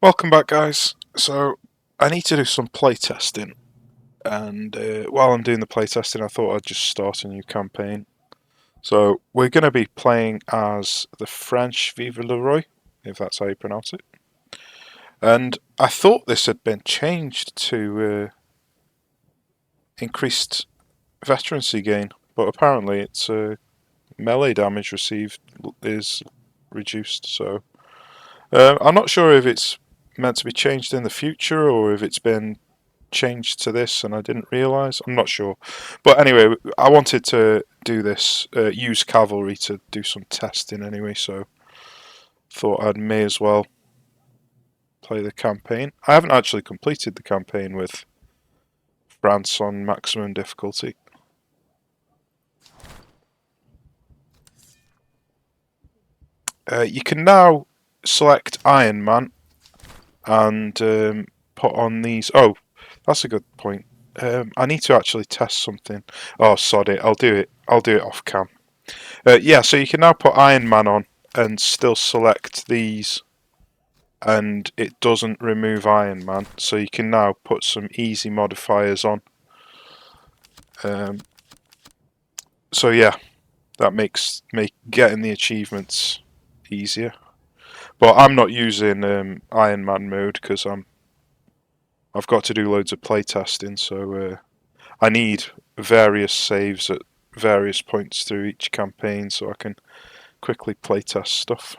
Welcome back, guys. So, I need to do some playtesting, and while I'm doing the playtesting, I thought I'd just start a new campaign. So, we're going to be playing as the French Vive le Roi, if that's how you pronounce it. And I thought this had been changed to increased veterancy gain, but apparently it's melee damage received is reduced. So, I'm not sure if it's meant to be changed in the future or if it's been changed to this and I didn't realise. I'm not sure. But anyway, I wanted to do this, use cavalry to do some testing anyway, so thought I may as well play the campaign. I haven't actually completed the campaign with France on maximum difficulty. You can now select Iron Man and put on these. Oh, that's a good point. I need to actually test something. Oh, sod it. I'll do it. I'll do it off cam. Yeah, so you can now put Iron Man on and still select these, and it doesn't remove Iron Man. So you can now put some easy modifiers on. So yeah, that makes getting the achievements easier. But I'm not using Iron Man mode because I've got to do loads of playtesting. So I need various saves at various points through each campaign so I can quickly playtest stuff.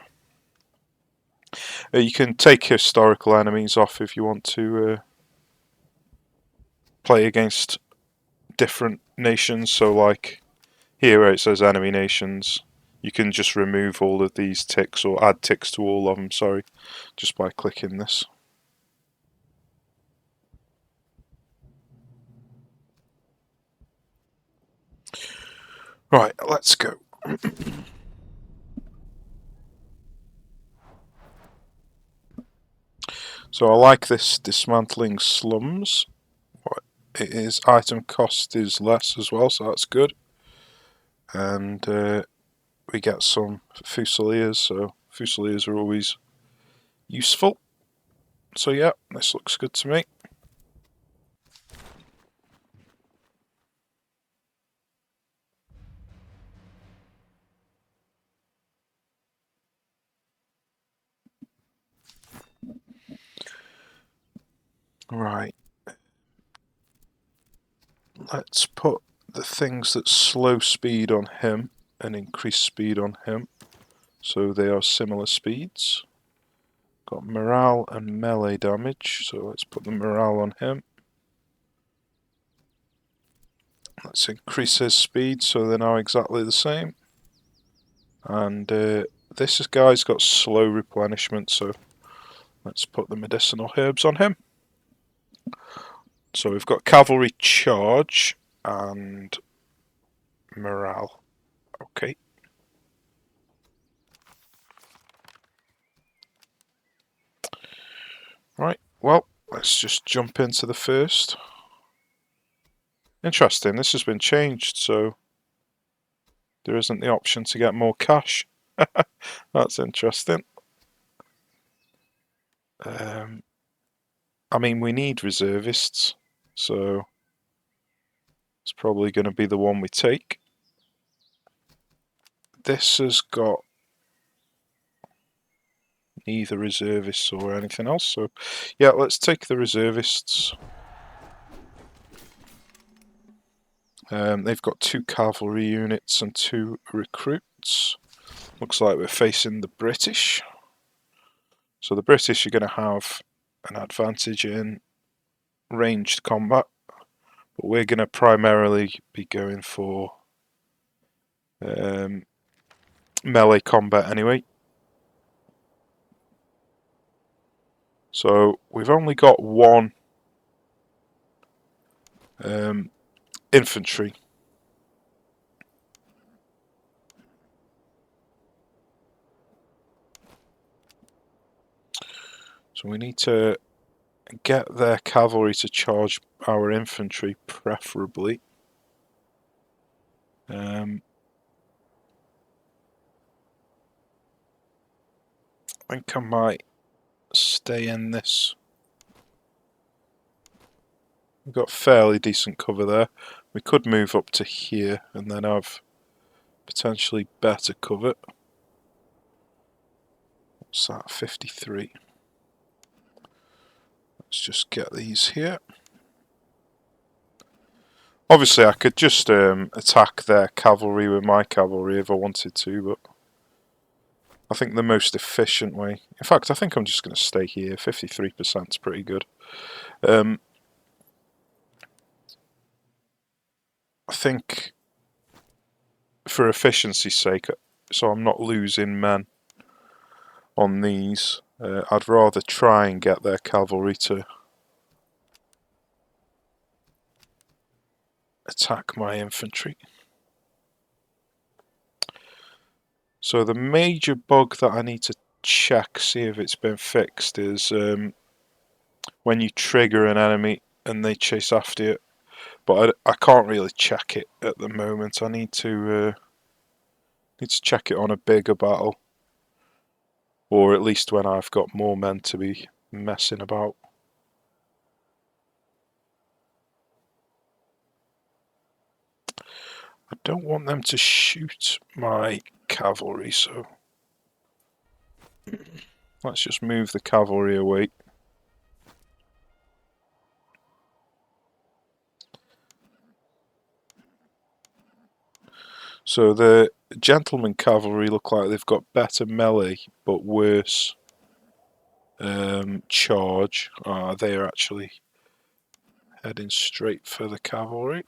You can take historical enemies off if you want to play against different nations. So, like here where it says enemy nations, you can just remove all of these ticks or add ticks to all of them. Sorry, just by clicking this. Right, let's go. So I like this dismantling slums. It is item cost is less as well, so that's good. And we get some Fusiliers, so Fusiliers are always useful. So yeah, this looks good to me. Right. Let's put the things that slow speed on him and increase speed on him, so they are similar speeds. Got morale and melee damage, so let's put the morale on him. Let's increase his speed so they're now exactly the same. And this guy's got slow replenishment, so let's put the medicinal herbs on him. So we've got cavalry charge and morale. Okay. Right, well, let's just jump into the first. Interesting, this has been changed, so there isn't the option to get more cash. That's interesting. I mean, we need reservists, so it's probably going to be the one we take. This has got neither reservists or anything else, so yeah, let's take the reservists. They've got 2 cavalry units and 2 recruits. Looks like we're facing the British. So the British are going to have an advantage in ranged combat, but we're going to primarily be going for melee combat anyway. So we've only got 1 infantry. So we need to get their cavalry to charge our infantry, preferably. I think I might stay in this. We've got fairly decent cover there. We could move up to here and then have potentially better cover. What's that? 53. Let's just get these here. Obviously I could just attack their cavalry with my cavalry if I wanted to, but I think the most efficient way... In fact, I think I'm just going to stay here. 53% is pretty good. I think for efficiency's sake, so I'm not losing men on these, I'd rather try and get their cavalry to attack my infantry. So the major bug that I need to check, see if it's been fixed, is when you trigger an enemy and they chase after you. But I can't really check it at the moment. I need to check it on a bigger battle, or at least when I've got more men to be messing about. I don't want them to shoot my cavalry, so let's just move the cavalry away. So the gentleman cavalry look like they've got better melee but worse charge. They are actually heading straight for the cavalry.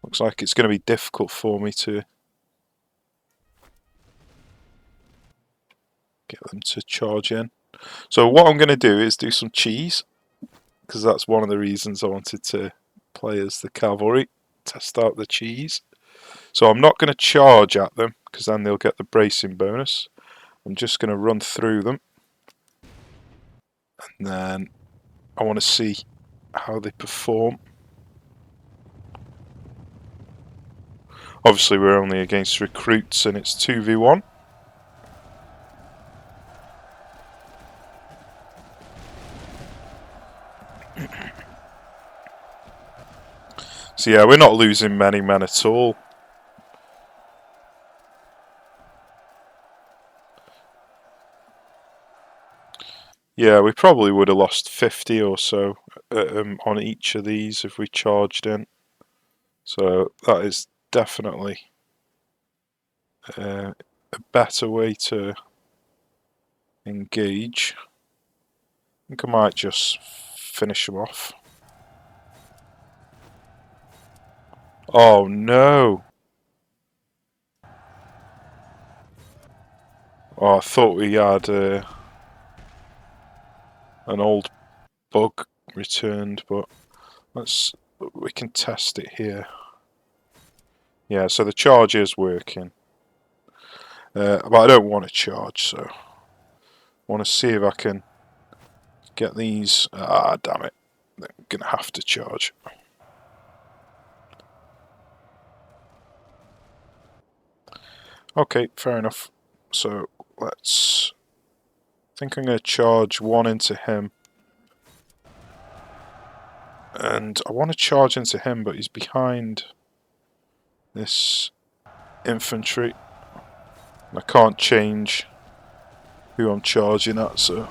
Looks like it's going to be difficult for me to get them to charge in. So what I'm going to do is do some cheese, because that's one of the reasons I wanted to play as the cavalry, test out the cheese. So I'm not going to charge at them, because then they'll get the bracing bonus. I'm just going to run through them, and then I want to see how they perform. Obviously we're only against recruits and it's 2v1. So yeah, we're not losing many men at all. Yeah, we probably would have lost 50 or so on each of these if we charged in. So that is definitely a better way to engage. I think I might just finish them off. Oh no! Oh, I thought we had an old bug returned, but we can test it here. Yeah, so the charge is working. But I don't want to charge, so I want to see if I can get these. Ah, damn it. I'm going to have to charge. Okay, fair enough. So let's... I think I'm going to charge one into him. And I want to charge into him, but he's behind this infantry. I can't change who I'm charging at, so...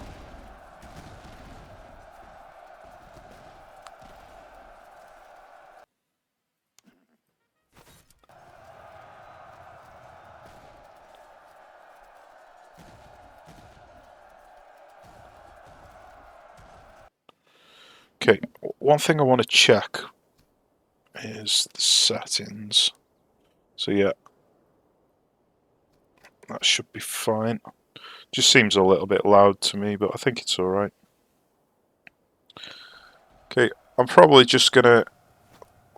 Okay, one thing I want to check is the settings. So yeah, that should be fine. Just seems a little bit loud to me, but I think it's alright. Okay, I'm probably just gonna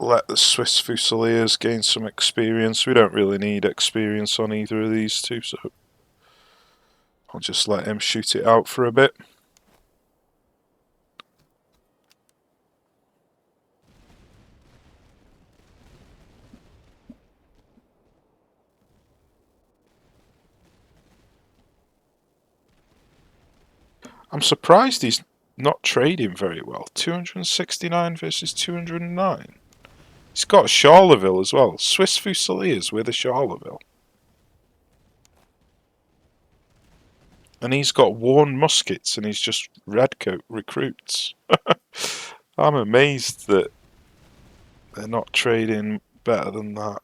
let the Swiss Fusiliers gain some experience. We don't really need experience on either of these two, so I'll just let him shoot it out for a bit. I'm surprised he's not trading very well. 269 versus 209. He's got Charleville as well. Swiss Fusiliers with a Charleville. And he's got worn muskets and he's just redcoat recruits. I'm amazed that they're not trading better than that.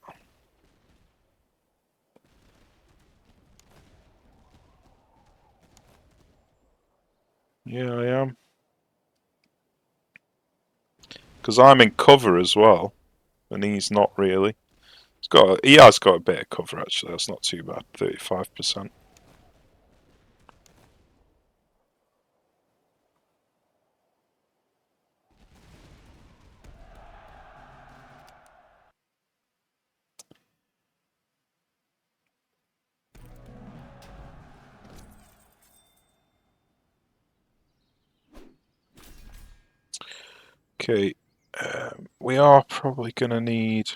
Yeah, I am. Because I'm in cover as well, and he's not really. He has got a bit of cover actually. That's not too bad. 35%. Okay, we are probably going to need...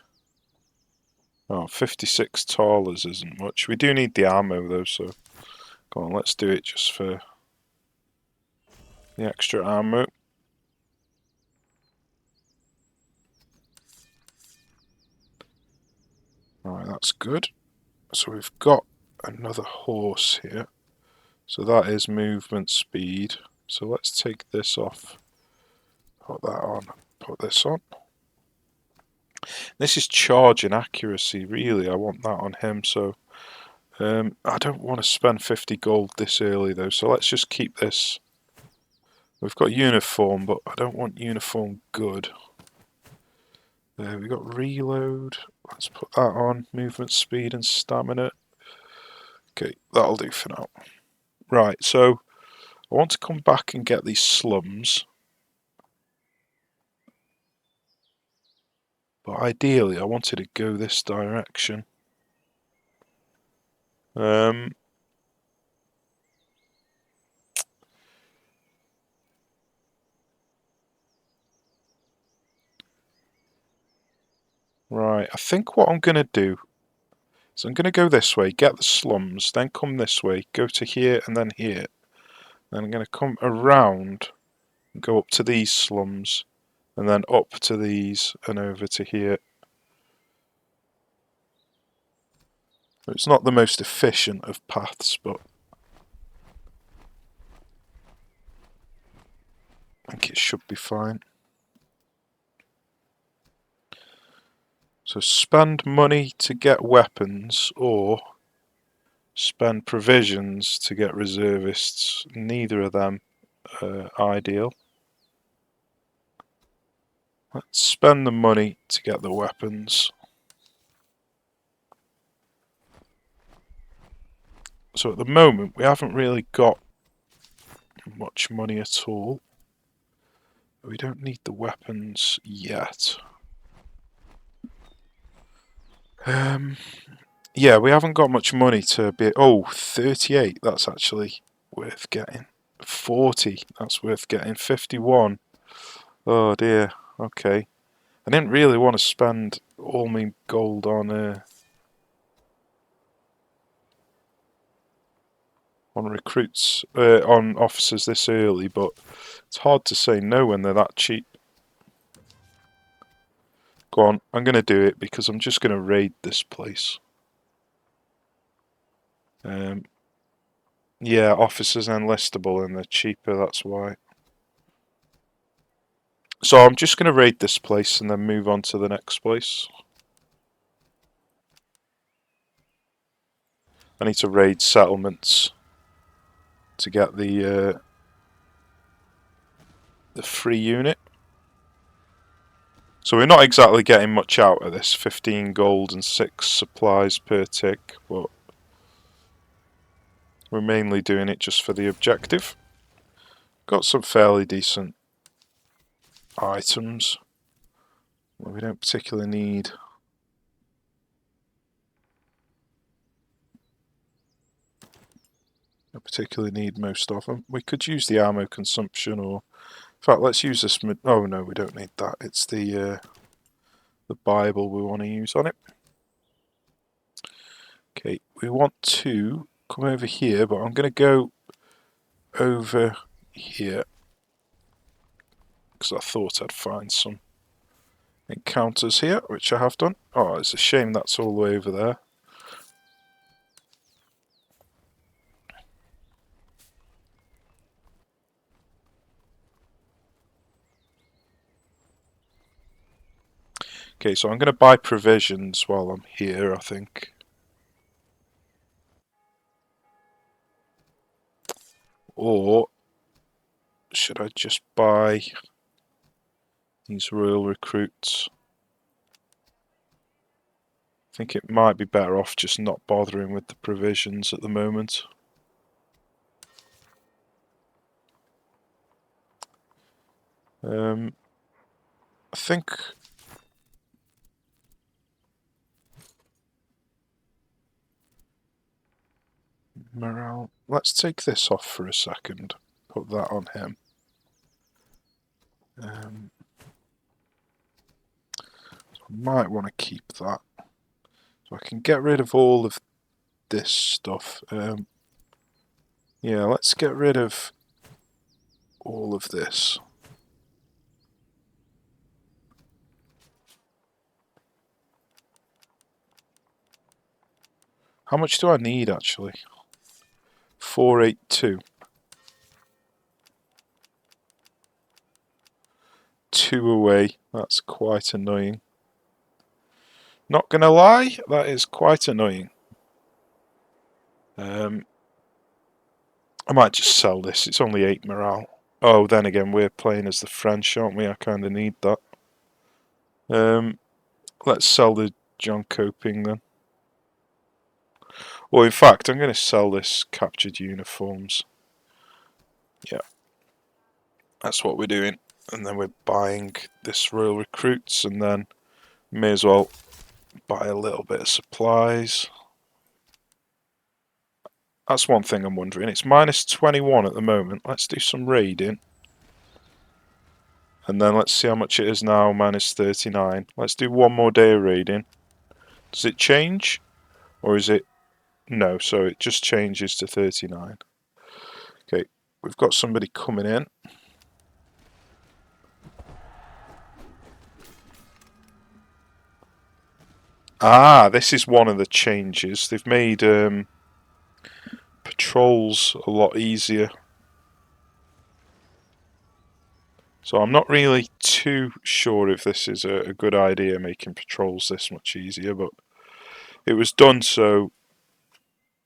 Oh, 56 tallers isn't much. We do need the ammo though, so... Come on, let's do it just for the extra ammo. Alright, that's good. So we've got another horse here. So that is movement speed. So let's take this off. Put that on. Put this on. This is charge and accuracy, really. I want that on him, so... I don't want to spend 50 gold this early, though, so let's just keep this. We've got uniform, but I don't want uniform good. We've got reload. Let's put that on. Movement speed and stamina. Okay, that'll do for now. Right, so I want to come back and get these slums. But ideally, I wanted to go this direction. Right, I think what I'm going to do is I'm going to go this way, get the slums, then come this way, go to here and then here. Then I'm going to come around and go up to these slums, and then up to these and over to here. It's not the most efficient of paths, but I think it should be fine. So spend money to get weapons, or spend provisions to get reservists. Neither of them ideal. Let's spend the money to get the weapons. So at the moment we haven't really got much money at all. We don't need the weapons yet. Yeah, we haven't got much money to be... Oh, 38, that's actually worth getting. 40, that's worth getting. 51, oh dear, okay. I didn't really want to spend all my gold on recruits, on officers this early, but it's hard to say no when they're that cheap. Go on, I'm going to do it because I'm just going to raid this place. Yeah, officers enlistable and they're cheaper, that's why. So I'm just going to raid this place and then move on to the next place. I need to raid settlements to get the free unit. So we're not exactly getting much out of this, 15 gold and 6 supplies per tick, but we're mainly doing it just for the objective. Got some fairly decent items. We don't particularly need... Don't particularly need most of them. We could use the ammo consumption, or... In fact, let's use this... Oh no, we don't need that. It's the Bible we want to use on it. Okay, we want to come over here, but I'm going to go over here, because I thought I'd find some encounters here, which I have done. Oh, it's a shame that's all the way over there. Okay, so I'm going to buy provisions while I'm here, I think. Or should I just buy these royal recruits? I think it might be better off just not bothering with the provisions at the moment. I think morale. Let's take this off for a second. Put that on him. Might want to keep that. So I can get rid of all of this stuff. Yeah, let's get rid of all of this. How much do I need actually? 482. 2 away. That's quite annoying. Not gonna lie, that is quite annoying. I might just sell this. It's only 8 morale. Oh, then again, we're playing as the French, aren't we? I kind of need that. Let's sell the John Coping then. Well, in fact, I'm going to sell this captured uniforms. Yeah, that's what we're doing. And then we're buying this Royal Recruits, and then may as well buy a little bit of supplies. That's one thing I'm wondering. It's minus 21 at the moment. Let's do some raiding. And then let's see how much it is now, minus 39. Let's do one more day of raiding. Does it change? Or is it... No, so it just changes to 39. Okay, we've got somebody coming in. Ah, this is one of the changes. They've made patrols a lot easier. So I'm not really too sure if this is a good idea, making patrols this much easier, but it was done so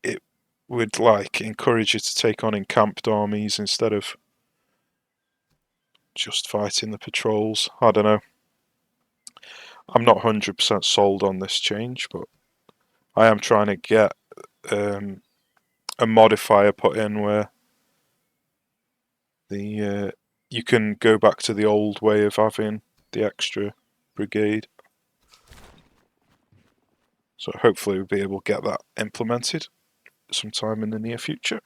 it would like encourage you to take on encamped armies instead of just fighting the patrols. I don't know. I'm not 100% sold on this change, but I am trying to get a modifier put in where the you can go back to the old way of having the extra brigade. So hopefully we'll be able to get that implemented sometime in the near future.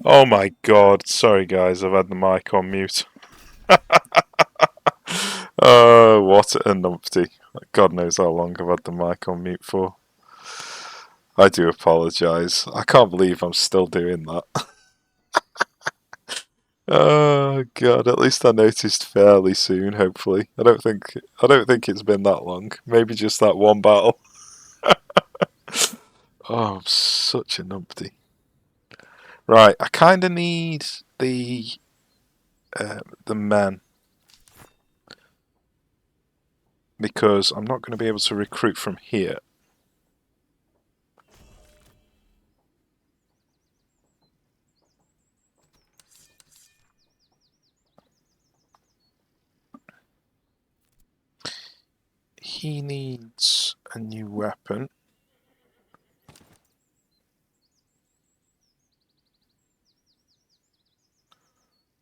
Oh my god, sorry guys, I've had the mic on mute. Oh, what a numpty. God knows how long I've had the mic on mute for. I do apologise. I can't believe I'm still doing that. Oh god, at least I noticed fairly soon, hopefully. I don't think it's been that long. Maybe just that one battle. Oh, I'm such a numpty. Right, I kinda need the men because I'm not gonna be able to recruit from here. He needs a new weapon.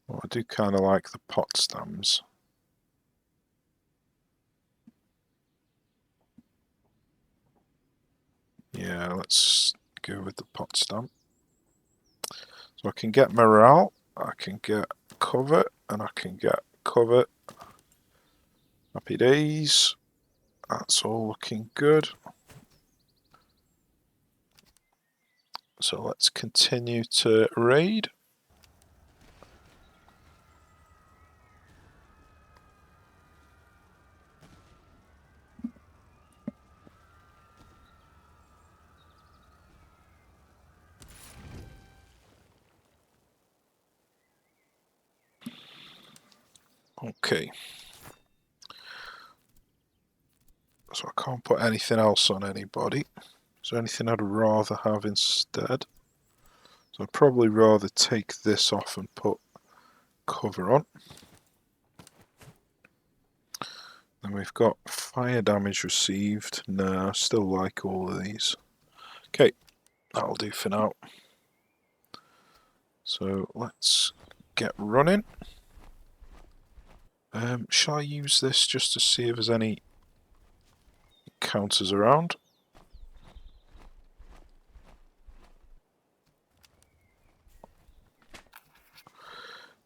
Well, I do kind of like the Potsdams. Yeah, let's go with the Potsdam. So I can get morale, I can get cover, and I can get cover. Happy days. That's all looking good. So let's continue to raid. Okay. So I can't put anything else on anybody. Is there anything I'd rather have instead? So I'd probably rather take this off and put cover on. Then we've got fire damage received. No, I still like all of these. Okay, that'll do for now. So let's get running. Shall I use this just to see if there's any counters around?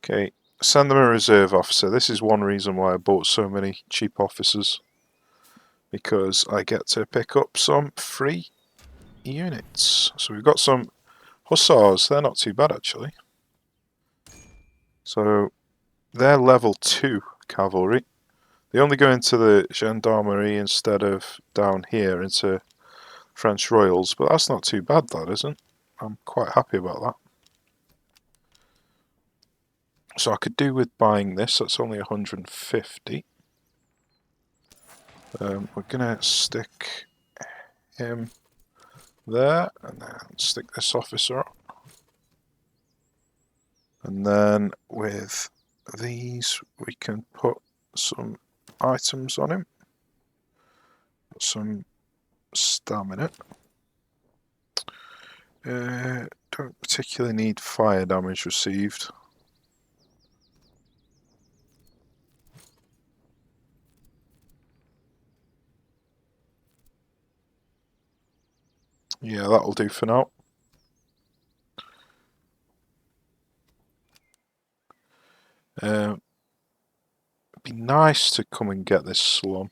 Okay, send them a reserve officer. This is one reason why I bought so many cheap officers. Because I get to pick up some free units. So we've got some hussars. They're not too bad actually. So they're level 2 cavalry. They only go into the gendarmerie instead of down here into French Royals, but that's not too bad, that isn't. I'm quite happy about that. So I could do with buying this. That's only 150. We're gonna stick him there, and then stick this officer on. And then with these, we can put some items on him. Some stamina. Don't particularly need fire damage received. Yeah, that'll do for now. It'd be nice to come and get this slum.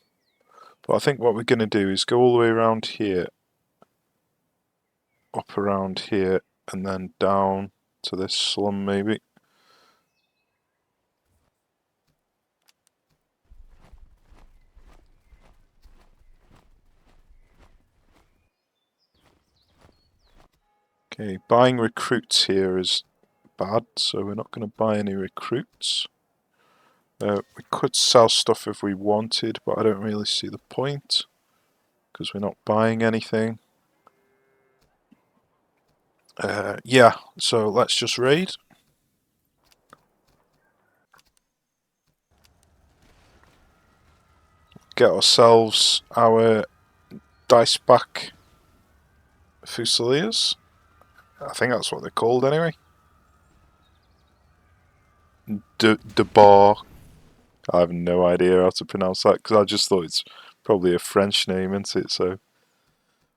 But I think what we're going to do is go all the way around here, up around here, and then down to this slum maybe. Okay, buying recruits here is bad, so we're not going to buy any recruits. We could sell stuff if we wanted, but I don't really see the point, because we're not buying anything. Yeah, so let's just raid. Get ourselves our dice back Fusiliers. I think that's what they're called anyway. De Bar. I have no idea how to pronounce that because I just thought it's probably a French name, isn't it? So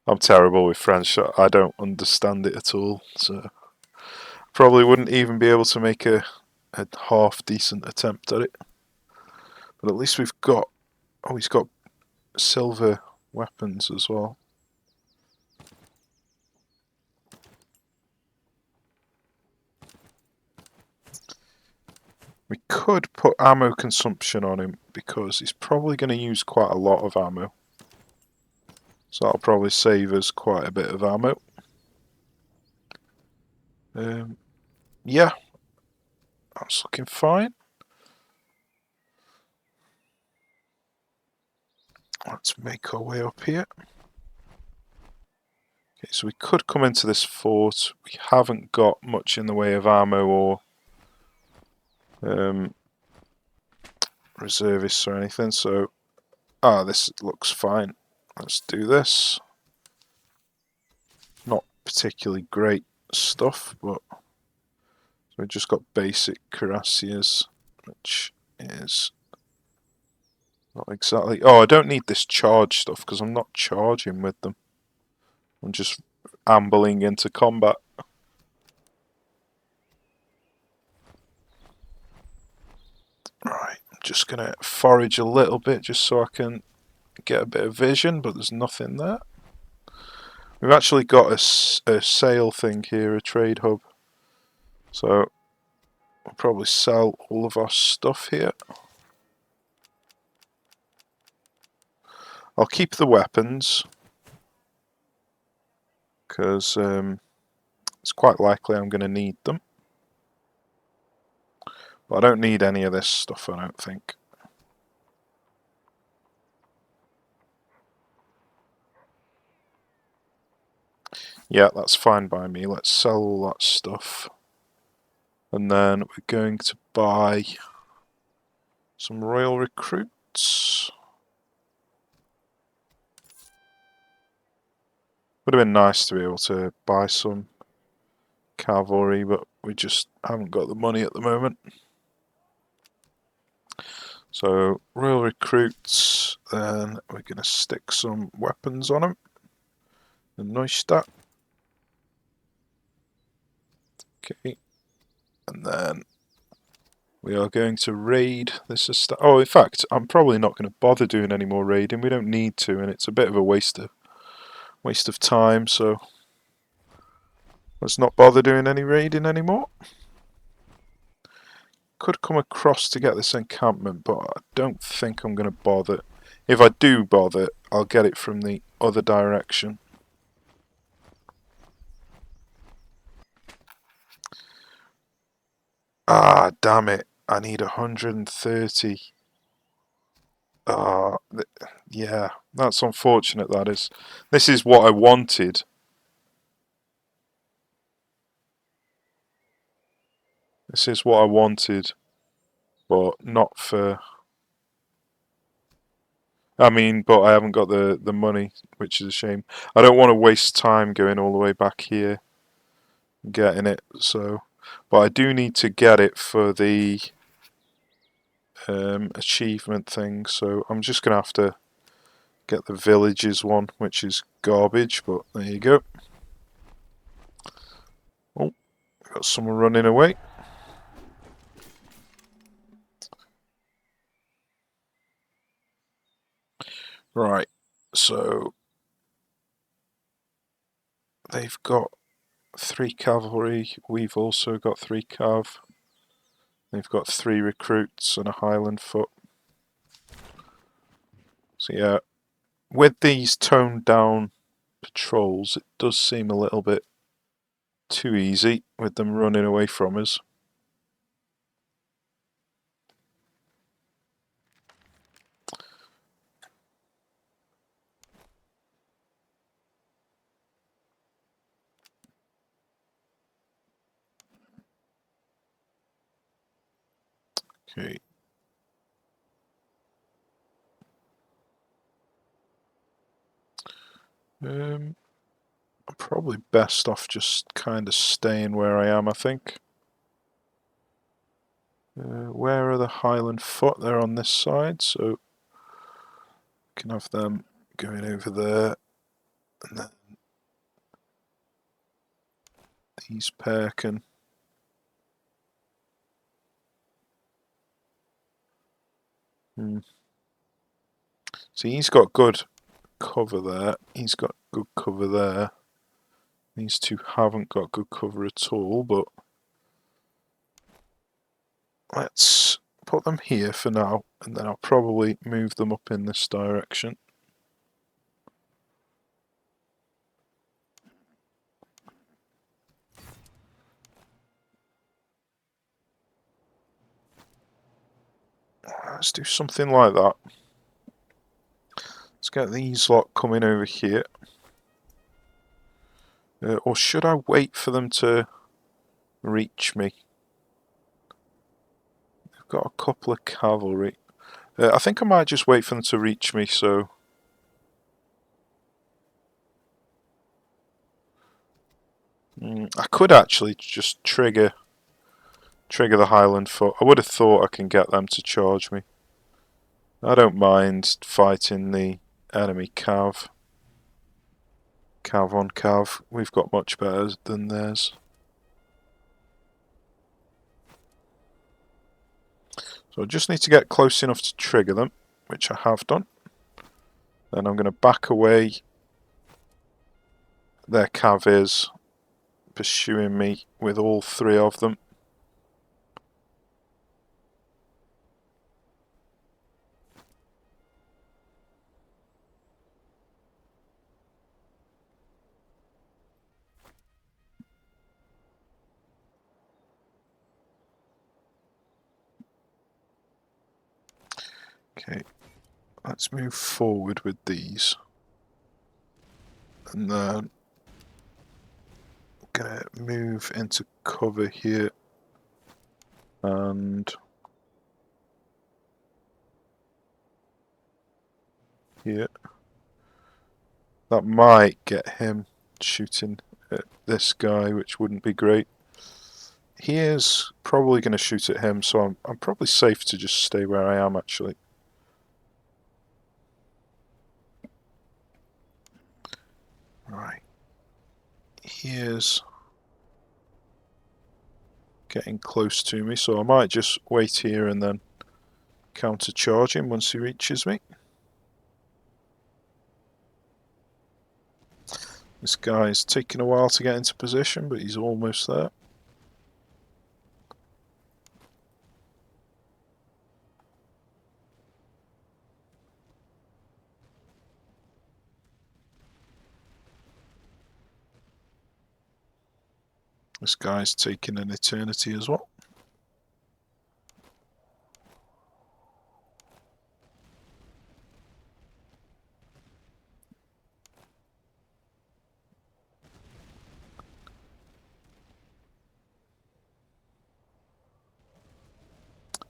I'm terrible with French. I don't understand it at all. So Probably wouldn't even be able to make a half decent attempt at it. But at least we've got... Oh, he's got silver weapons as well. We could put ammo consumption on him because he's probably going to use quite a lot of ammo. So that'll probably save us quite a bit of ammo. Yeah, that's looking fine. Let's make our way up here. Okay, so we could come into this fort. We haven't got much in the way of ammo or reservists or anything, so this looks fine. Let's do this. Not particularly great stuff, but we've just got basic cuirassiers, which is not exactly... Oh, I don't need this charge stuff because I'm not charging with them. I'm just ambling into combat. Right, I'm just going to forage a little bit just so I can get a bit of vision, but there's nothing there. We've actually got a sale thing here, a trade hub. So we'll probably sell all of our stuff here. I'll keep the weapons because it's quite likely I'm going to need them. But I don't need any of this stuff, I don't think. Yeah, that's fine by me. Let's sell all that stuff. And then we're going to buy some royal recruits. Would have been nice to be able to buy some cavalry, but we just haven't got the money at the moment. So, royal recruits, then we're going to stick some weapons on them. The Neustadt. Okay. And then we are going to raid this estate. Oh, in fact, I'm probably not going to bother doing any more raiding. We don't need to, and it's a bit of a waste of time, so let's not bother doing any raiding anymore. Could come across to get this encampment, but I don't think I'm going to bother. If I do bother, I'll get it from the other direction. Ah, damn it. I need 130. Yeah, that's unfortunate, that is. This is what I wanted. This is what I wanted, but not for... I mean, but I haven't got the money, which is a shame. I don't want to waste time going all the way back here getting it, so... But I do need to get it for the achievement thing, so I'm just going to have to get the villages one, which is garbage, but there you go. Oh, got someone running away. Right, so they've got 3 cavalry, we've also got 3 cav. They've got 3 recruits and a Highland foot. So yeah, with these toned down patrols, it does seem a little bit too easy with them running away from us. Okay. I'm probably best off just kind of staying where I am, I think. Where are the Highland foot? They're on this side, so we can have them going over there. And then these pair can See, he's got good cover there. He's got good cover there. These two haven't got good cover at all, but let's put them here for now, and then I'll probably move them up in this direction. Let's do something like that. Let's get these lot coming over here. Or should I wait for them to reach me? I've got a couple of cavalry. I think I might just wait for them to reach me, so... I could actually just trigger the Highland Foot. I would have thought I can get them to charge me. I don't mind fighting the enemy cav. Cav on cav. We've got much better than theirs. So I just need to get close enough to trigger them, which I have done. Then I'm going to back away. Their cav is pursuing me with all three of them. Okay, let's move forward with these. And then I'm going to move into cover here. And here. That might get him shooting at this guy, which wouldn't be great. He is probably going to shoot at him, so I'm probably safe to just stay where I am, actually. Right. He is getting close to me, so I might just wait here and then counter-charge him once he reaches me. This guy's taking a while to get into position, but he's almost there. This guy's taking an eternity as well.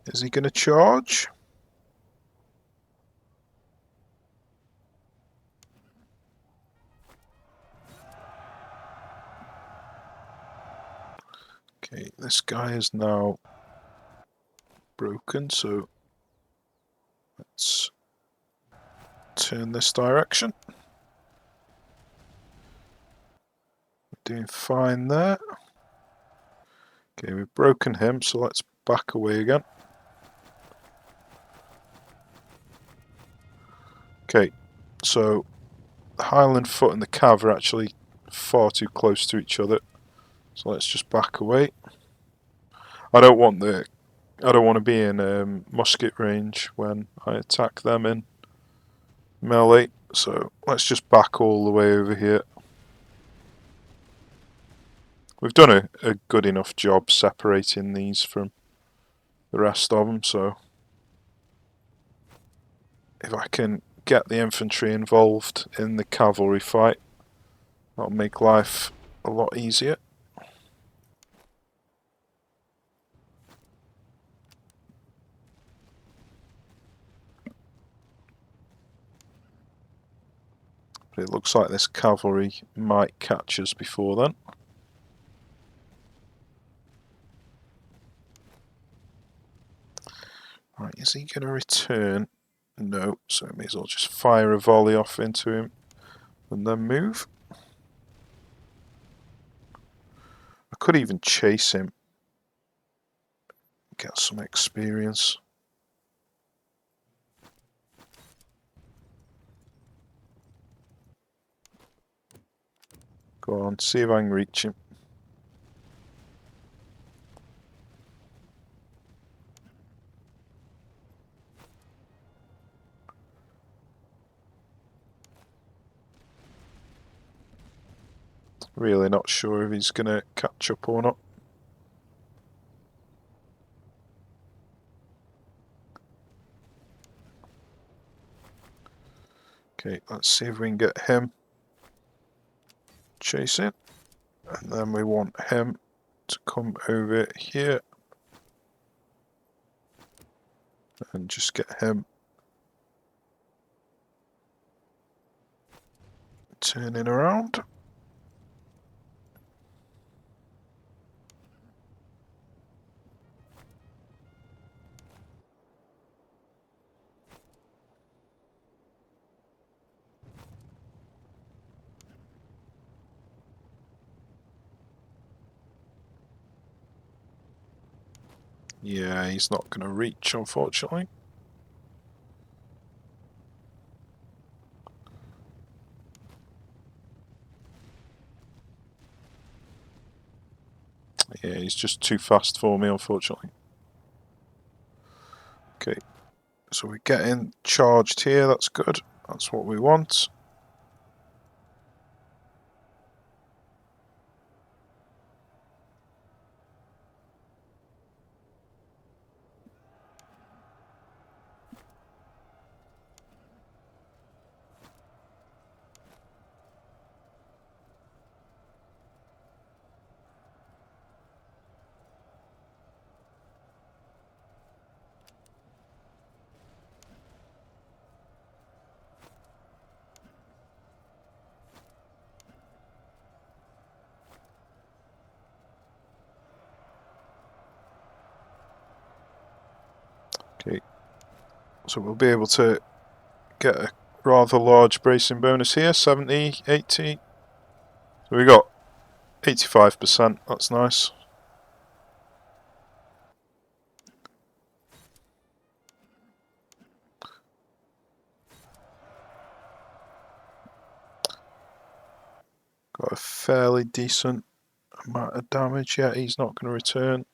Is he going to charge? Okay, this guy is now broken, so let's turn this direction. We're doing fine there. Okay, we've broken him, so let's back away again. Okay, so the Highland Foot and the Cav are actually far too close to each other, so let's just back away. I don't want to be in musket range when I attack them in melee, so let's just back all the way over here. We've done a good enough job separating these from the rest of them, so if I can get the infantry involved in the cavalry fight, that'll make life a lot easier. But it looks like this cavalry might catch us before then. Right, is he going to return? No, so I may as well just fire a volley off into him and then move. I could even chase him, get some experience. Go on, see if I can reach him. Really not sure if he's going to catch up or not. Okay, let's see if we can get him chasing. And then we want him to come over here. And just get him turning around. Yeah, he's not going to reach, unfortunately. Yeah, he's just too fast for me, unfortunately. Okay, so we're getting charged here, that's good. That's what we want. Okay, so we'll be able to get a rather large bracing bonus here, 70, 80. So we got 85%, that's nice. Got a fairly decent amount of damage. Yeah, he's not going to return.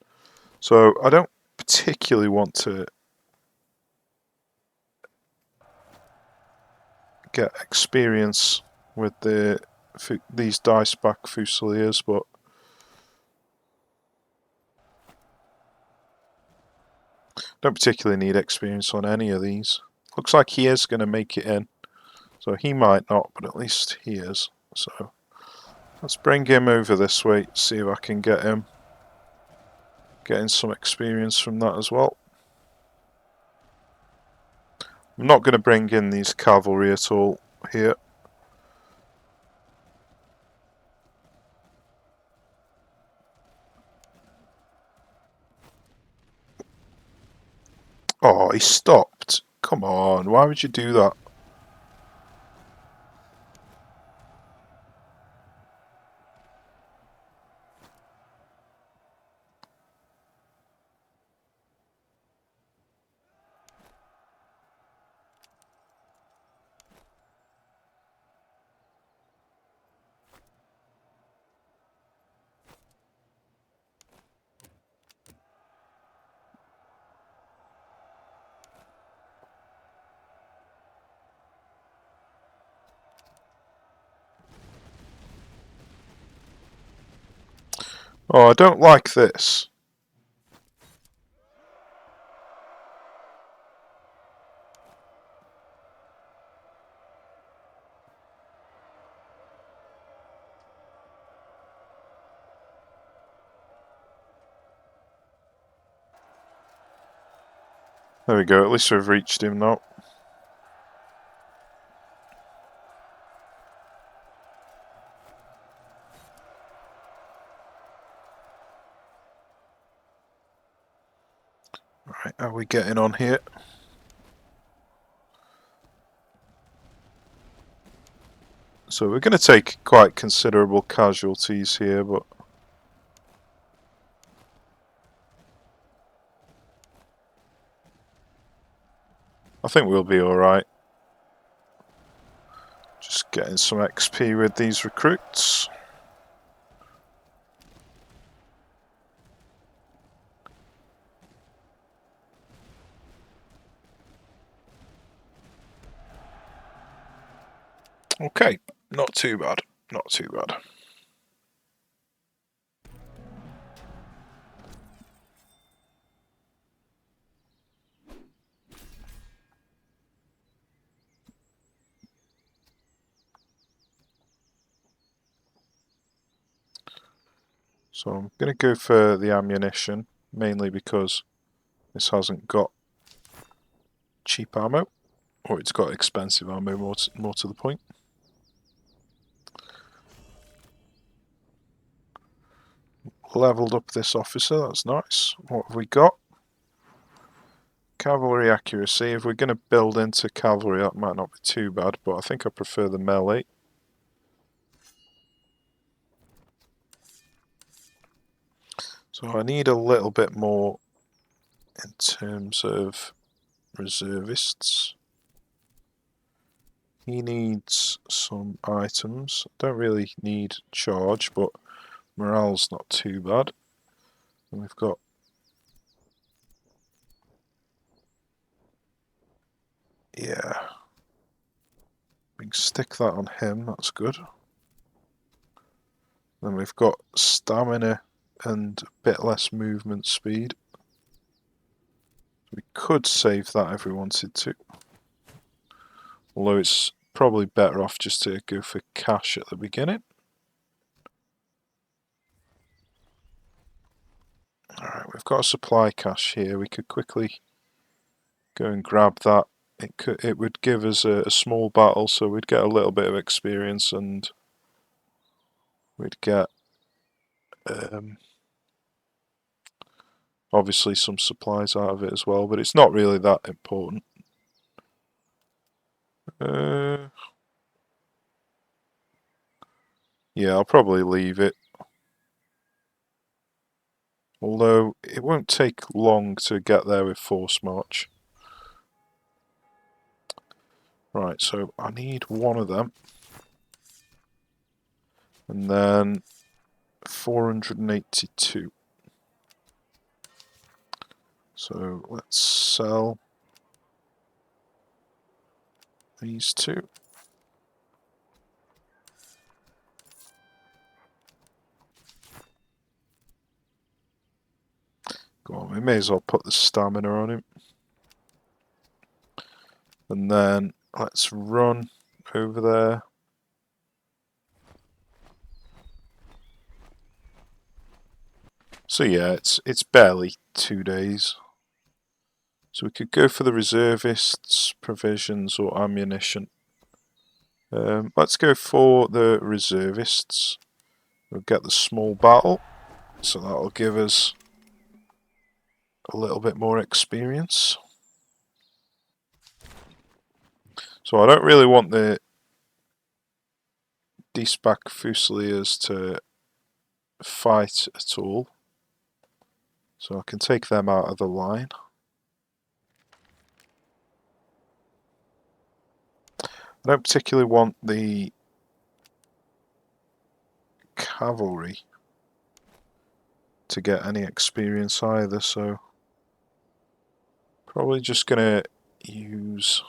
So I don't particularly want to get experience with these dice back Fusiliers, but don't particularly need experience on any of these. Looks like he is going to make it in, so he might not, but at least he is. So let's bring him over this way, see if I can get him getting some experience from that as well. I'm not going to bring in these cavalry at all here. Oh, he stopped. Come on, why would you do that? Oh, I don't like this. There we go, at least we've reached him now. Right, how are we getting on here? So we're going to take quite considerable casualties here, but I think we'll be alright. Just getting some XP with these recruits. Okay, not too bad. Not too bad. So I'm going to go for the ammunition, mainly because this hasn't got cheap ammo, or it's got expensive ammo, more to the point. Leveled up this officer, that's nice. What have we got? Cavalry accuracy. If we're going to build into cavalry, that might not be too bad, but I think I prefer the melee. So I need a little bit more in terms of reservists. He needs some items. Don't really need charge, but morale's not too bad. And we've got yeah. We can stick that on him, that's good. Then we've got stamina and a bit less movement speed. We could save that if we wanted to. Although it's probably better off just to go for cash at the beginning. Alright, we've got a supply cache here. We could quickly go and grab that. It would give us a small battle, so we'd get a little bit of experience and we'd get obviously some supplies out of it as well, but it's not really that important. Yeah, I'll probably leave it. Although it won't take long to get there with force march. Right, so I need one of them. And then 482. So let's sell these two. Go on, we may as well put the stamina on him. And then let's run over there. So yeah, it's barely 2 days. So we could go for the reservists, provisions or ammunition. Let's go for the reservists. We'll get the small battle, so that'll give us a little bit more experience. So I don't really want the D-Spec Fusiliers to fight at all. So I can take them out of the line. I don't particularly want the cavalry to get any experience either, so probably just gonna use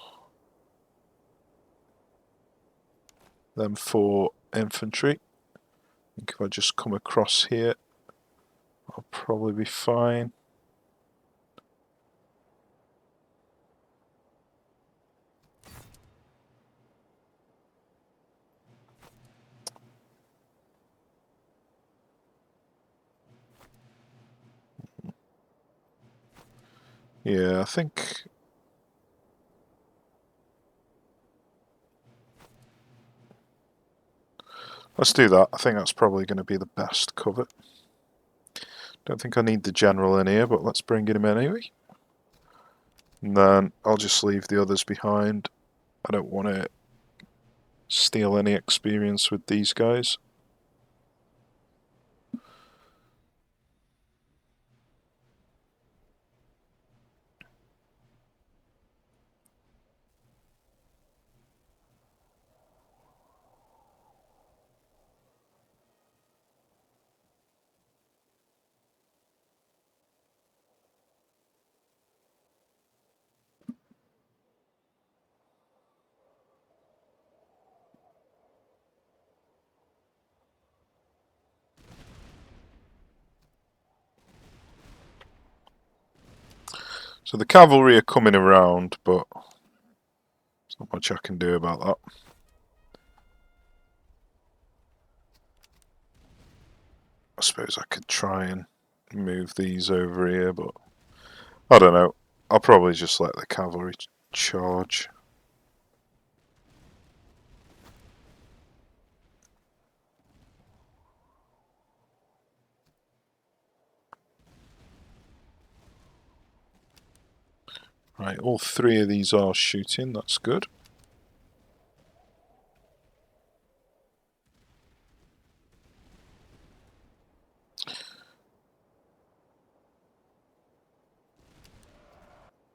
them for infantry. I think if I just come across here, I'll probably be fine. Yeah, I think let's do that. I think that's probably going to be the best cover. Don't think I need the general in here, but let's bring him in anyway. And then I'll just leave the others behind. I don't want to steal any experience with these guys. So the cavalry are coming around, but there's not much I can do about that. I suppose I could try and move these over here, but I don't know. I'll probably just let the cavalry charge. Right, all three of these are shooting, that's good.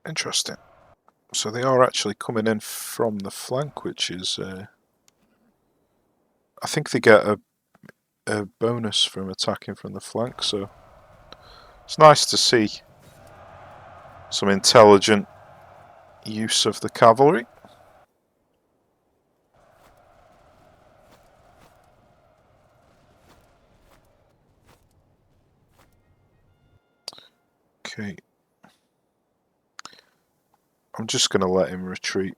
Interesting. So they are actually coming in from the flank, which is... I think they get a bonus from attacking from the flank, so it's nice to see some intelligent use of the cavalry. Okay. I'm just going to let him retreat.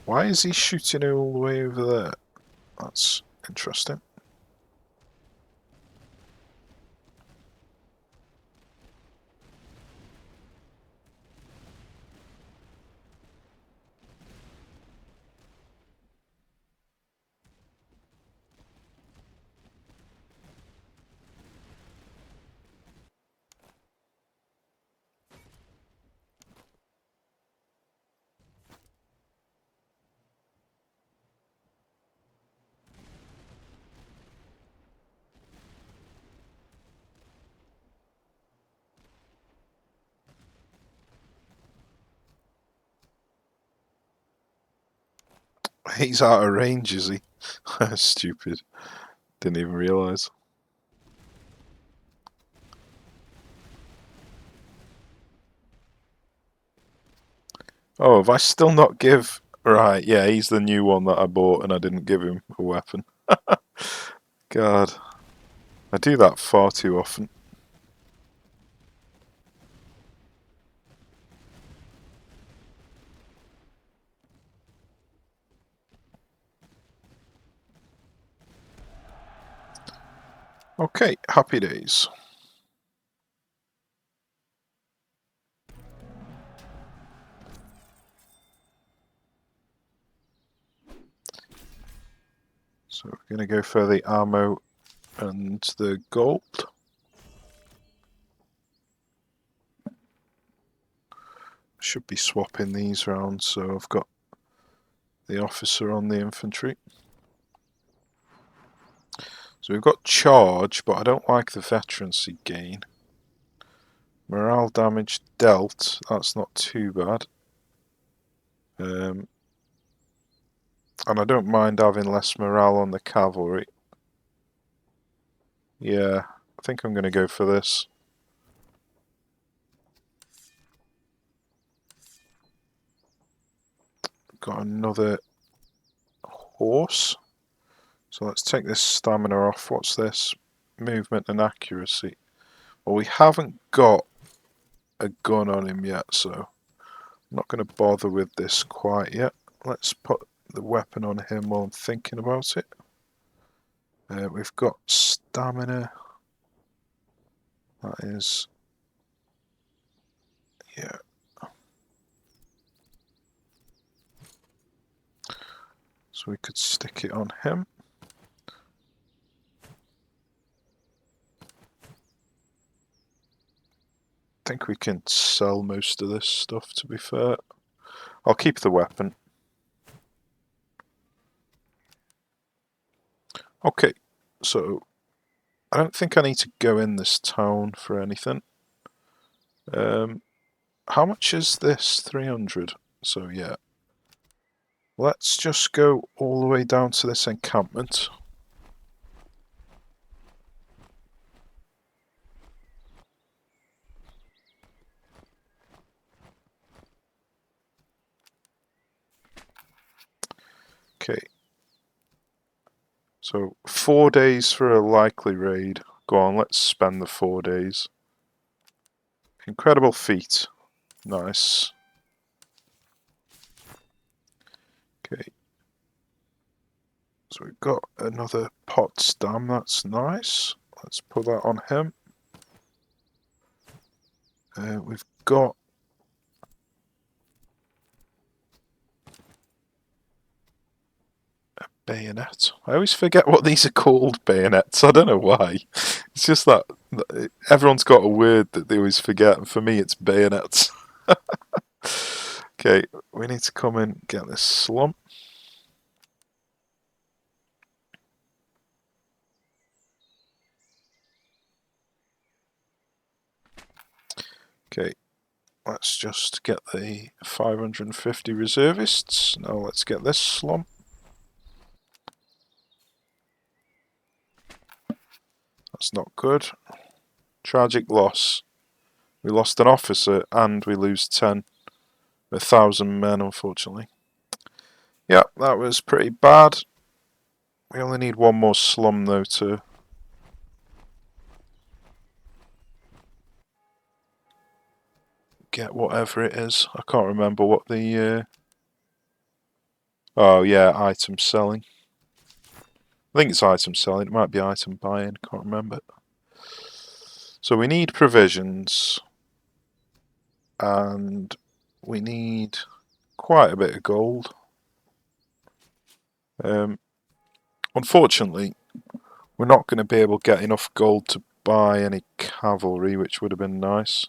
Why is he shooting all the way over there? That's interesting. He's out of range, is he? Stupid. Didn't even realise. Oh, have I still not give... Right, yeah, he's the new one that I bought and I didn't give him a weapon. God. I do that far too often. Okay, happy days. So we're going to go for the ammo and the gold. Should be swapping these round, so I've got the officer on the infantry. So we've got charge, but I don't like the veterancy gain. Morale damage dealt, that's not too bad. And I don't mind having less morale on the cavalry. Yeah, I think I'm going to go for this. Got another horse. So let's take this stamina off. What's this? Movement and accuracy. Well, we haven't got a gun on him yet, so I'm not going to bother with this quite yet. Let's put the weapon on him while I'm thinking about it. We've got stamina. That is... yeah. So we could stick it on him. I think we can sell most of this stuff, to be fair. I'll keep the weapon. Okay, so I don't think I need to go in this town for anything. How much is this? 300. So yeah. Let's just go all the way down to this encampment. Okay. So 4 days for a likely raid. Go on, let's spend the 4 days. Incredible feat. Nice. Okay. So we've got another Potsdam, that's nice. Let's put that on him. We've got a bayonet. I always forget what these are called, bayonets. I don't know why. It's just that everyone's got a word that they always forget, and for me it's bayonets. Okay, we need to come in and get this slump. Okay, let's just get the 550 reservists. Now let's get this slump. That's not good. Tragic loss. We lost an officer and we lose 1,000 men, unfortunately. Yeah, that was pretty bad. We only need one more slum though to get whatever it is. I can't remember what the oh yeah, item selling. I think it's item selling, it might be item buying, can't remember. So we need provisions and we need quite a bit of gold. Unfortunately, we're not going to be able to get enough gold to buy any cavalry, which would have been nice.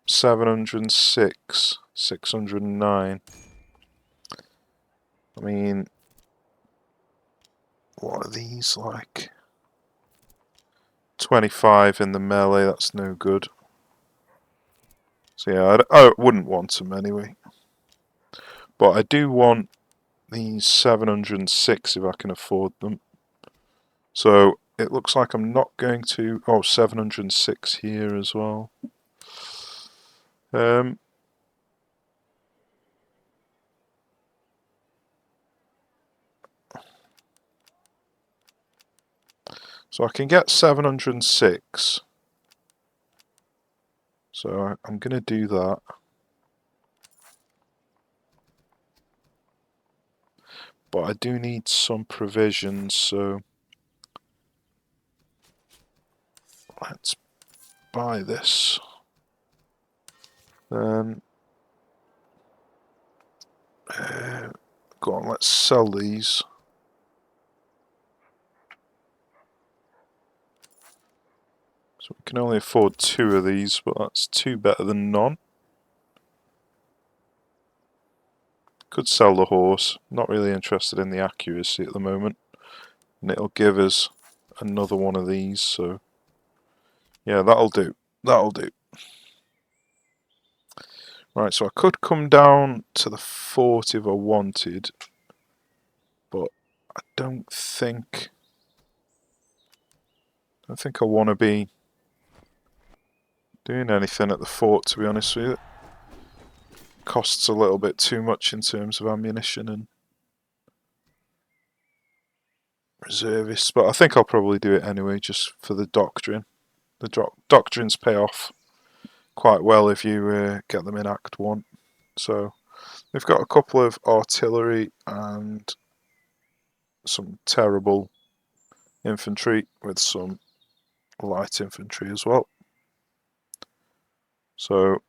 706, 609. I mean, what are these like? 25 in the melee, that's no good. So yeah, I wouldn't want them anyway. But I do want these 706 if I can afford them. So it looks like I'm not going to... Oh, 706 here as well. So I can get 706. So I'm going to do that. But I do need some provisions, so let's buy this. Then go on, let's sell these. So we can only afford 2 of these, but that's 2 better than none. Could sell the horse. Not really interested in the accuracy at the moment. And it'll give us another one of these, so yeah, that'll do. That'll do. Right, so I could come down to the fort if I wanted, but I don't think I want to be doing anything at the fort, to be honest with you. It costs a little bit too much in terms of ammunition and reservists, but I think I'll probably do it anyway, just for the doctrine. The doctrines pay off quite well if you get them in Act 1. So we've got a couple of artillery and some terrible infantry with some light infantry as well. So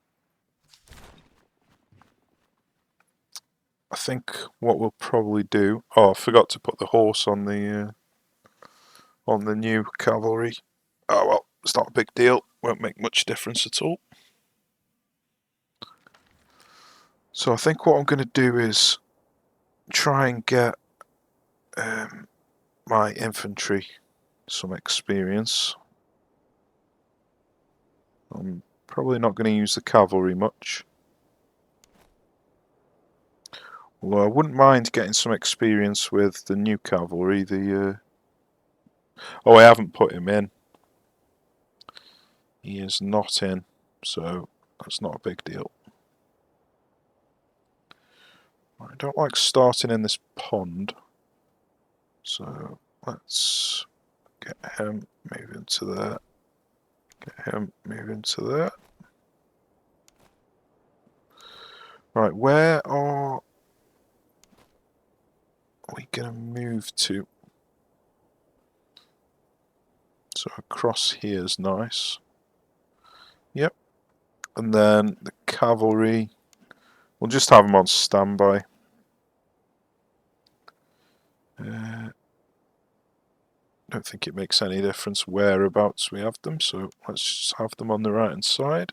I think what we'll probably do... Oh, I forgot to put the horse on the new cavalry. Oh well, it's not a big deal. Won't make much difference at all. So I think what I'm going to do is try and get my infantry some experience. I'm probably not going to use the cavalry much. Although I wouldn't mind getting some experience with the new cavalry. Oh, I haven't put him in. He is not in, so that's not a big deal. I don't like starting in this pond, so let's get him move into there, get him move into there. Right, where are we going to move to? So across here is nice. Yep. And then the cavalry, we'll just have them on standby. Don't think it makes any difference whereabouts we have them, so let's just have them on the right hand side.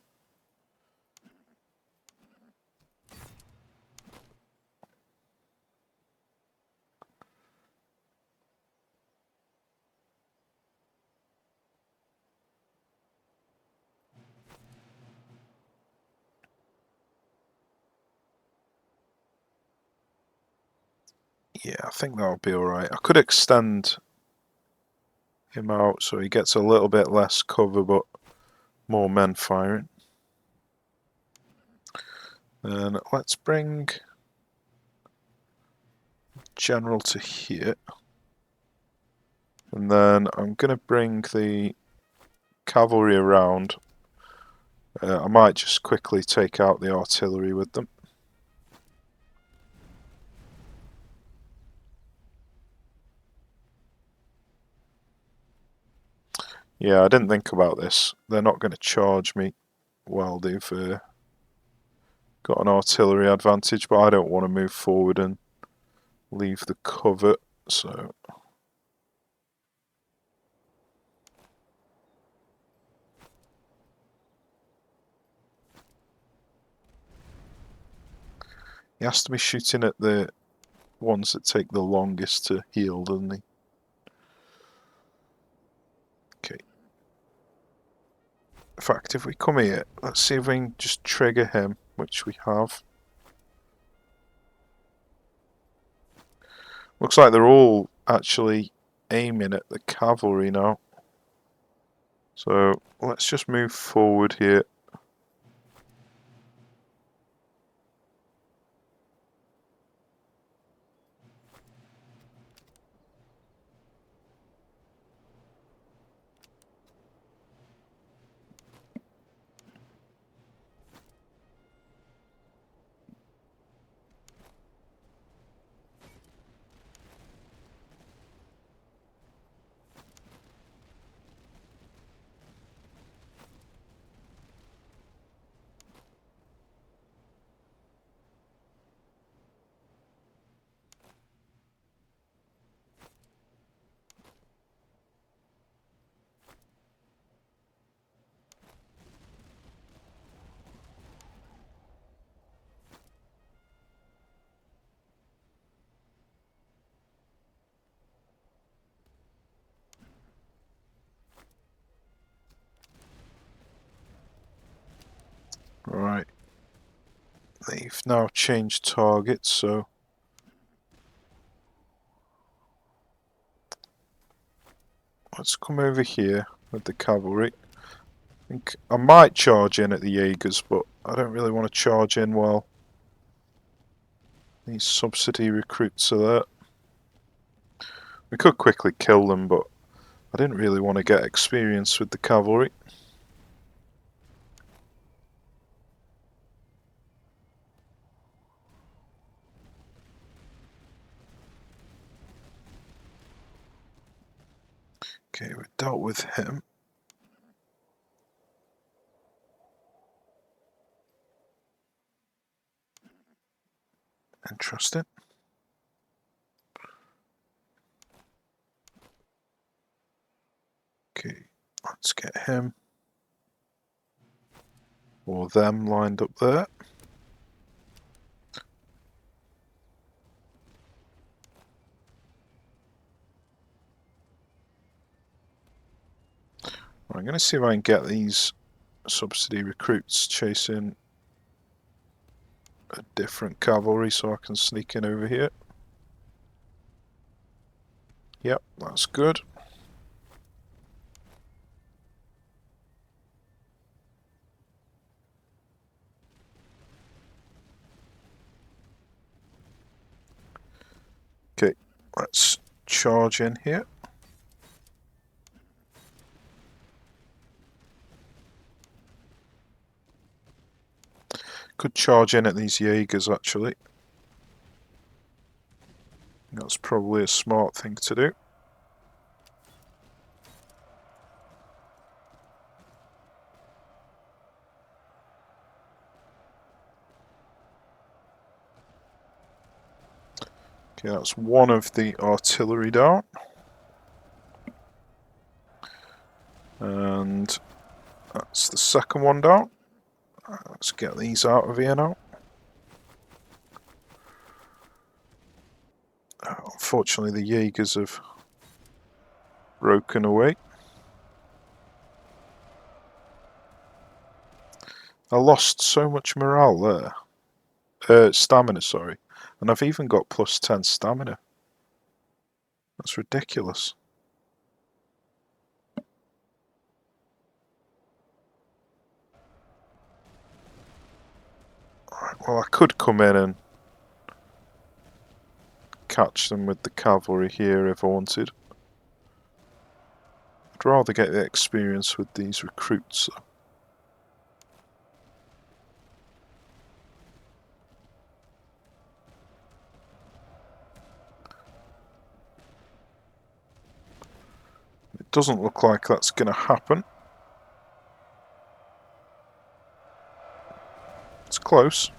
Yeah, I think that'll be alright. I could extend him out so he gets a little bit less cover but more men firing. And let's bring General to here. And then I'm going to bring the cavalry around. I might just quickly take out the artillery with them. Yeah, I didn't think about this. They're not going to charge me while they've got an artillery advantage, but I don't want to move forward and leave the cover, so... He has to be shooting at the ones that take the longest to heal, doesn't he? Okay. In fact, if we come here, let's see if we can just trigger him, which we have. Looks like they're all actually aiming at the cavalry now. So let's just move forward here. Right. They've now changed targets, so... Let's come over here with the cavalry. Think I might charge in at the Jaegers, but I don't really want to charge in while these subsidy recruits are there. We could quickly kill them, but I didn't really want to get experience with the cavalry. Okay, we dealt with him. Interesting. Okay, let's get him or them lined up there. I'm going to see if I can get these subsidy recruits chasing a different cavalry so I can sneak in over here. Yep, that's good. Let's charge in here. Could charge in at these Jaegers actually. That's probably a smart thing to do. Okay, that's one of the artillery down. And that's the second one down. Let's get these out of here now. Unfortunately, the Jaegers have broken away. I lost so much morale there. Stamina, sorry. And I've even got plus 10 stamina. That's ridiculous. Right, well, I could come in and catch them with the cavalry here if I wanted. I'd rather get the experience with these recruits though. It doesn't look like that's going to happen. It's close.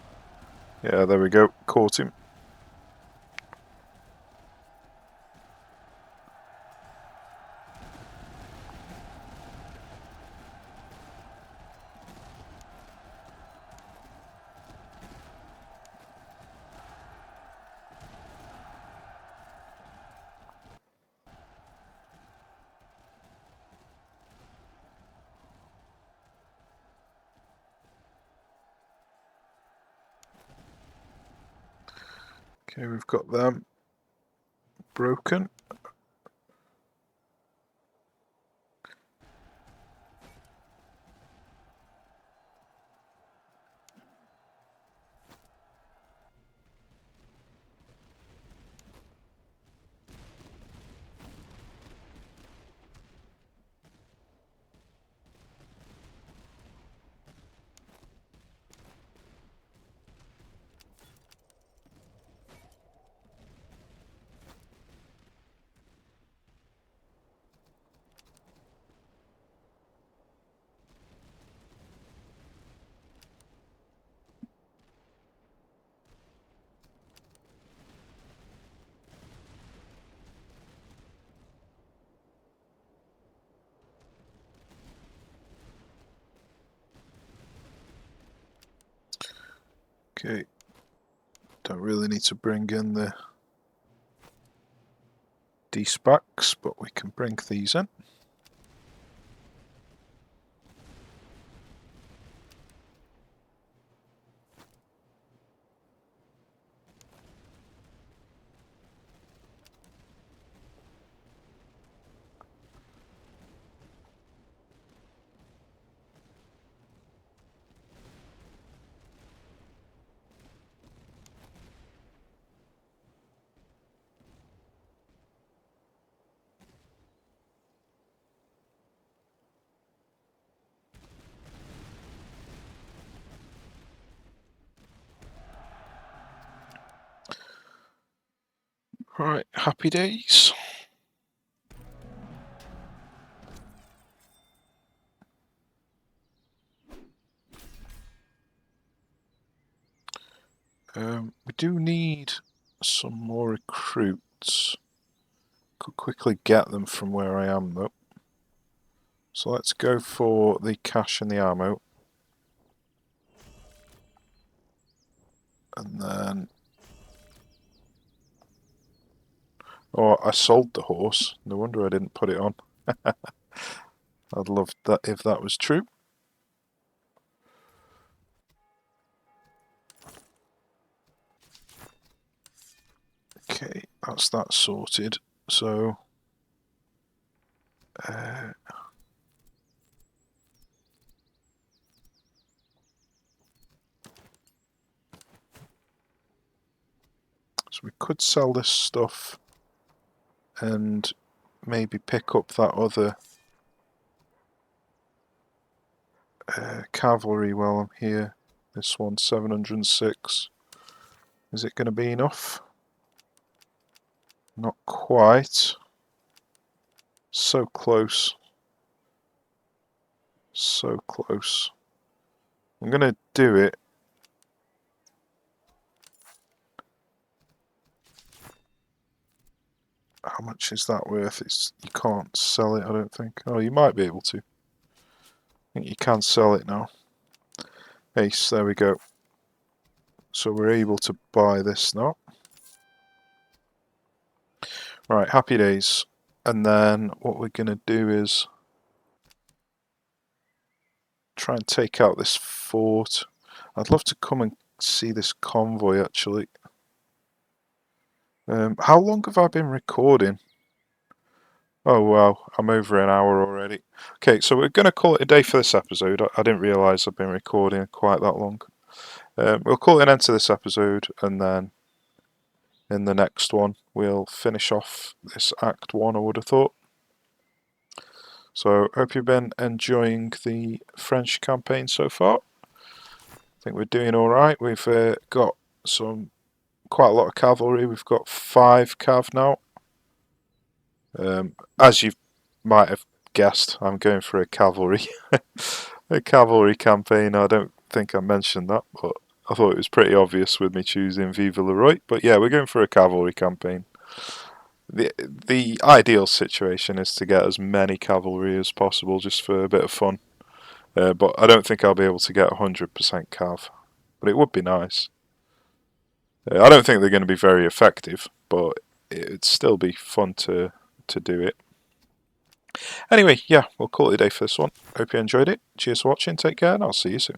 Yeah, there we go. Caught him. Okay, we've got them broken. Okay, don't really need to bring in the D-Specs, but we can bring these in. Right, happy days. We do need some more recruits. Could quickly get them from where I am though. So let's go for the cash and the ammo. And then... Oh, I sold the horse. No wonder I didn't put it on. I'd love that if that was true. Okay, that's that sorted. So... so we could sell this stuff and maybe pick up that other cavalry while I'm here. This one's 706. Is it going to be enough? Not quite. So close. So close. I'm going to do it. How much is that worth? You can't sell it, I don't think. Oh, you might be able to. I think you can sell it now. Ace, there we go. So we're able to buy this now. Right, happy days. And then what we're going to do is try and take out this fort. I'd love to come and see this convoy, actually. How long have I been recording? Oh wow, I'm over an hour already. Okay, so we're going to call it a day for this episode. I didn't realise I've been recording quite that long. We'll call it an end to this episode, and then in the next one we'll finish off this Act 1, I would have thought. So, hope you've been enjoying the French campaign so far. I think we're doing alright. We've got quite a lot of cavalry. We've got 5 cav now. As you might have guessed, I'm going for a cavalry campaign. I don't think I mentioned that, but I thought it was pretty obvious with me choosing Vive le Roi. But yeah, we're going for a cavalry campaign. The ideal situation is to get as many cavalry as possible, just for a bit of fun. But I don't think I'll be able to get 100% cav. But it would be nice. I don't think they're going to be very effective, but it'd still be fun to do it. Anyway, yeah, we'll call it a day for this one. Hope you enjoyed it. Cheers for watching, take care, and I'll see you soon.